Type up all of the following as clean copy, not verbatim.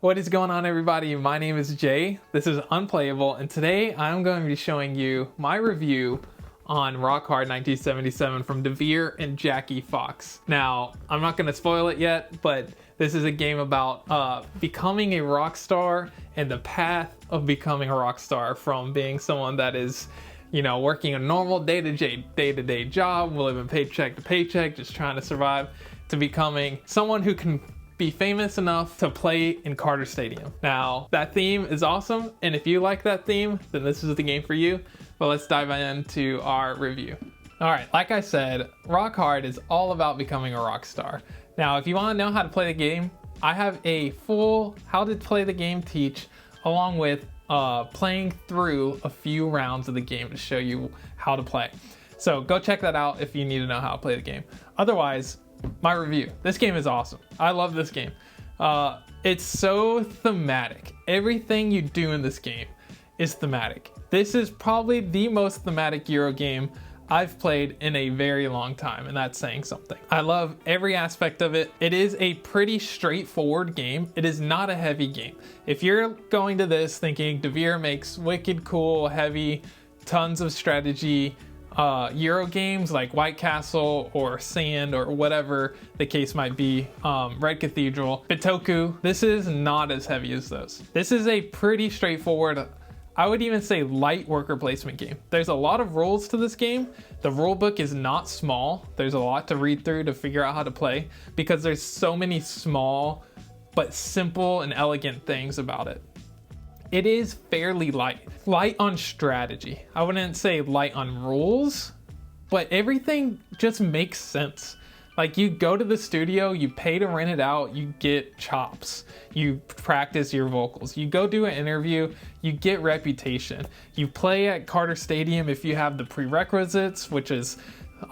What is going on, everybody? My name is Jay. This is Unplayable, and today I'm going to be showing you my review on Rock Hard 1977 from DeVere and Jackie Fox. Now, I'm not going to spoil it yet, but this is a game about becoming a rock star and the path of becoming a rock star, from being someone that is, you know, working a normal day-to-day job, living paycheck to paycheck, just trying to survive, to becoming someone who can be famous enough to play in Carter Stadium. Now, that theme is awesome, and if you like that theme, then this is the game for you. But let's dive into our review. All right, like I said, Rock Hard is all about becoming a rock star. Now, if you want to know how to play the game, I have a full how to play the game teach, along with playing through a few rounds of the game to show you how to play. So go check that out if you need to know how to play the game. Otherwise, my review. This game is awesome. I love this game. It's so thematic. Everything you do in this game is thematic. This is probably the most thematic Euro game I've played in a very long time, and that's saying something. I love every aspect of it. It is a pretty straightforward game. It is not a heavy game. If you're going to this thinking DeVere makes wicked cool, heavy, tons of strategy Euro games like White Castle or Sand or whatever the case might be, Red Cathedral, Bitoku, this is not as heavy as those. This is a pretty straightforward, I would even say light worker placement game. There's a lot of rules to this game. The rule book is not small. There's a lot to read through to figure out how to play, because there's so many small but simple and elegant things about it. It is fairly light on strategy. I wouldn't say light on rules, but everything just makes sense. Like, you go to the studio, you pay to rent it out, you get chops, you practice your vocals, you go do an interview, you get reputation, you play at Carter Stadium if you have the prerequisites, which is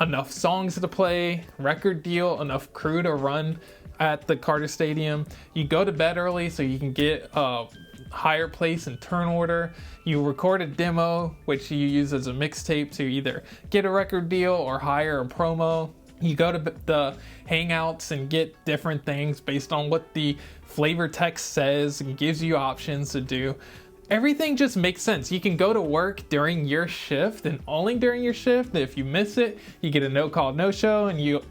enough songs to play, record deal, enough crew to run at the Carter Stadium. You go to bed early so you can get higher place and turn order. You record a demo, which you use as a mixtape to either get a record deal or hire a promo. You go to the hangouts and get different things based on what the flavor text says and gives you options to do. Everything just makes sense. You can go to work during your shift and only during your shift. If you miss it, you get a no call, no show, and you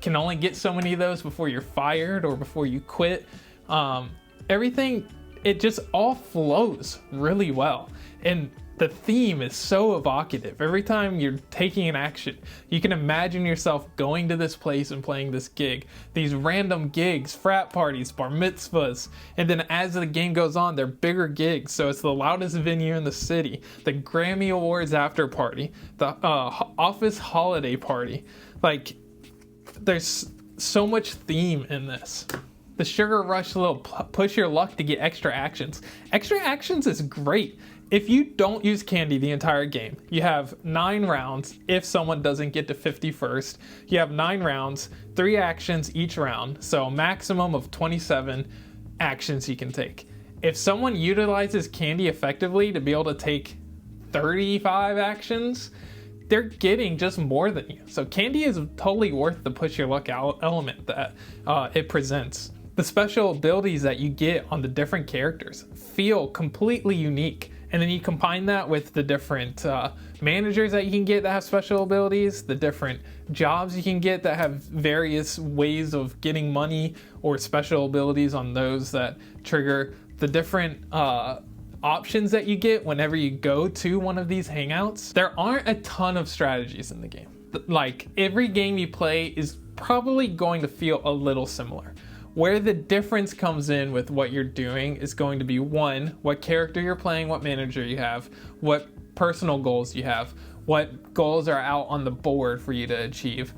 can only get so many of those before you're fired or before you quit. Everything, it just all flows really well. And the theme is so evocative. Every time you're taking an action, you can imagine yourself going to this place and playing this gig. These random gigs, frat parties, bar mitzvahs, and then as the game goes on, they're bigger gigs. So it's the loudest venue in the city, the Grammy Awards after party, the office holiday party. Like, there's so much theme in this. The Sugar Rush little push your luck to get extra actions. Extra actions is great. If you don't use candy the entire game, you have 9 rounds. If someone doesn't get to 50 first, you have 9 rounds, 3 actions each round. So a maximum of 27 actions you can take. If someone utilizes candy effectively to be able to take 35 actions, they're getting just more than you. So candy is totally worth the push your luck element that it presents. The special abilities that you get on the different characters feel completely unique. And then you combine that with the different managers that you can get that have special abilities, the different jobs you can get that have various ways of getting money or special abilities on those that trigger the different options that you get whenever you go to one of these hangouts. There aren't a ton of strategies in the game. Like, every game you play is probably going to feel a little similar. Where the difference comes in with what you're doing is going to be, one, what character you're playing, what manager you have, what personal goals you have, what goals are out on the board for you to achieve.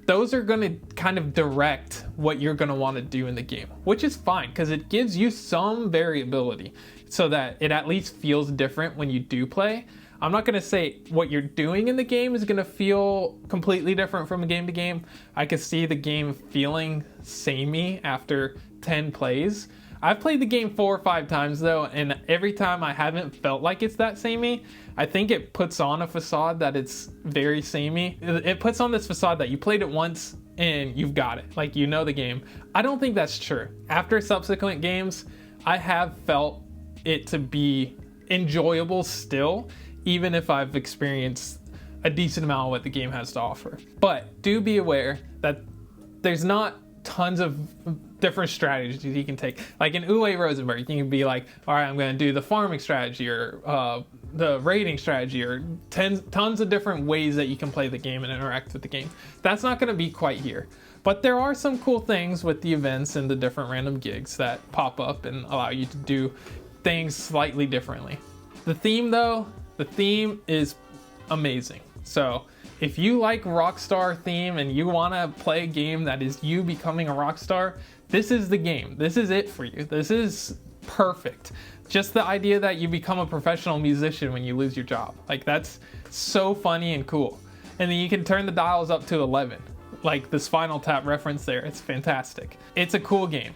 Those are going to kind of direct what you're going to want to do in the game, which is fine because it gives you some variability so that it at least feels different when you do play. I'm not going to say what you're doing in the game is going to feel completely different from game to game. I could see the game feeling samey after 10 plays. I've played the game 4 or 5 times though, and every time I haven't felt like it's that samey. I think it puts on a facade that it's very samey. It puts on this facade that you played it once and you've got it, like you know the game. I don't think that's true. After subsequent games, I have felt it to be enjoyable still, even if I've experienced a decent amount of what the game has to offer. But do be aware that there's not tons of different strategies you can take. Like in Uwe Rosenberg, you can be like, all right, I'm going to do the farming strategy or the rating strategy, or tons of different ways that you can play the game and interact with the game. That's not going to be quite here. But there are some cool things with the events and the different random gigs that pop up and allow you to do things slightly differently. The theme though, the theme is amazing. So if you like Rockstar theme and you want to play a game that is you becoming a rock star, this is the game. This is it for you. This is perfect. Just the idea that you become a professional musician when you lose your job. Like, that's so funny and cool. And then you can turn the dials up to 11. Like the Spinal Tap reference there. It's fantastic. It's a cool game.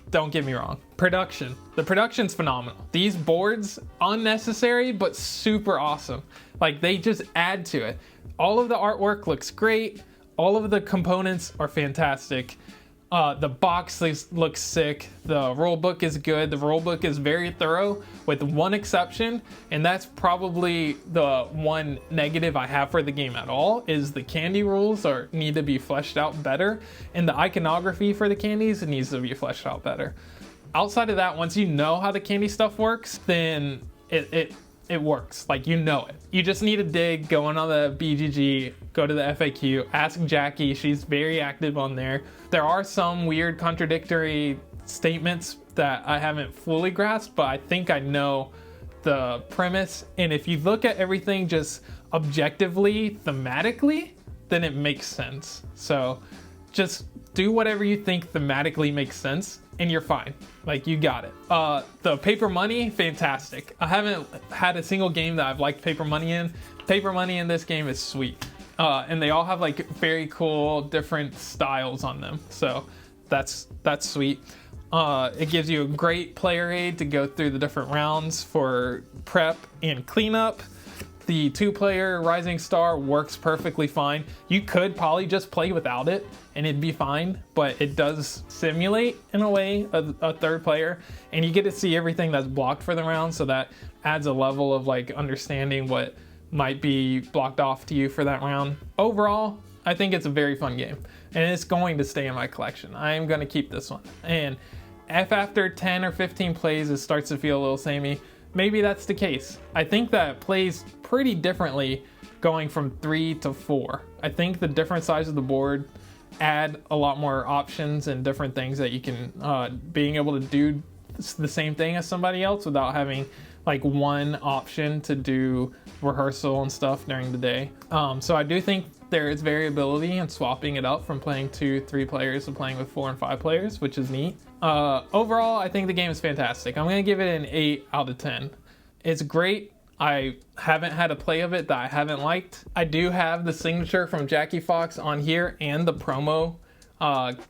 Don't get me wrong. Production. The production's phenomenal. These boards, unnecessary, but super awesome. Like, they just add to it. All of the artwork looks great. All of the components are fantastic. The box looks sick. The rulebook is good. The rulebook is very thorough with one exception, and that's probably the one negative I have for the game at all, is the candy rules need to be fleshed out better, and the iconography for the candies needs to be fleshed out better. Outside of that, once you know how the candy stuff works, then it works. Like, you know it. You just need to dig, go on the BGG, go to the FAQ, ask Jackie. She's very active on there. There are some weird contradictory statements that I haven't fully grasped, but I think I know the premise. And if you look at everything just objectively, thematically, then it makes sense. So just do whatever you think thematically makes sense, and you're fine. Like, you got it. The paper money, fantastic. I haven't had a single game that I've liked paper money in. Paper money in this game is sweet. And they all have like very cool different styles on them. So that's sweet. It gives you a great player aid to go through the different rounds for prep and cleanup. The 2-player Rising Star works perfectly fine. You could probably just play without it and it'd be fine, but it does simulate, in a way, a third player, and you get to see everything that's blocked for the round, so that adds a level of like understanding what might be blocked off to you for that round. Overall, I think it's a very fun game, and it's going to stay in my collection. I am going to keep this one, and if after 10 or 15 plays it starts to feel a little samey, maybe that's the case. I think that it plays pretty differently going from 3 to 4. I think the different size of the board add a lot more options and different things that you can, being able to do the same thing as somebody else without having like one option to do rehearsal and stuff during the day. So I do think there is variability in swapping it up from playing 2-3 players to playing with 4 and 5 players, which is neat. Overall, I think the game is fantastic. I'm gonna give it an 8 out of 10. It's great. I haven't had a play of it that I haven't liked. I do have the signature from Jackie Fox on here and the promo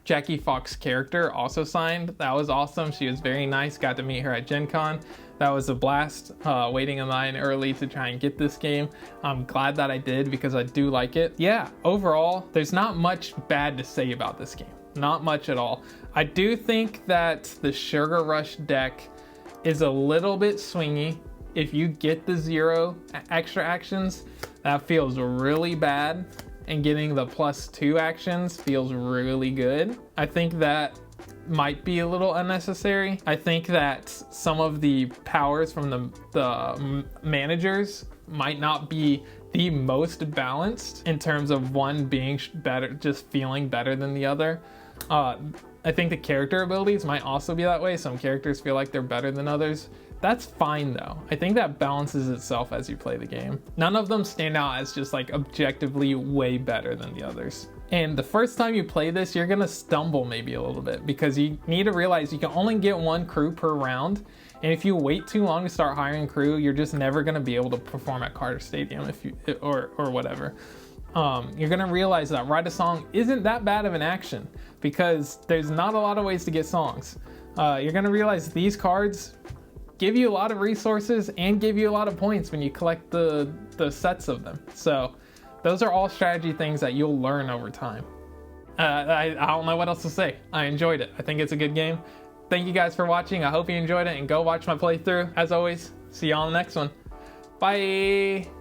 Jackie Fox character also signed. That was awesome. She was very nice. Got to meet her at Gen Con. That was a blast, waiting in line early to try and get this game. I'm glad that I did because I do like it. Yeah, overall, there's not much bad to say about this game. Not much at all. I do think that the Sugar Rush deck is a little bit swingy. If you get the 0 extra actions, that feels really bad. And getting the +2 actions feels really good. I think that might be a little unnecessary. I think that some of the powers from the managers might not be the most balanced in terms of one being better, just feeling better than the other. I think the character abilities might also be that way. Some characters feel like they're better than others. That's fine though. I think that balances itself as you play the game. None of them stand out as just like objectively way better than the others. And the first time you play this, you're gonna stumble maybe a little bit because you need to realize you can only get 1 crew per round. And if you wait too long to start hiring crew, you're just never gonna be able to perform at Carter Stadium or whatever. You're gonna realize that Write a Song isn't that bad of an action because there's not a lot of ways to get songs. You're gonna realize these cards give you a lot of resources and give you a lot of points when you collect the sets of them. So those are all strategy things that you'll learn over time. I don't know what else to say. I enjoyed it. I think it's a good game. thank you guys for watching. I hope you enjoyed it, and go watch my playthrough. As always, see you on the next one. Bye.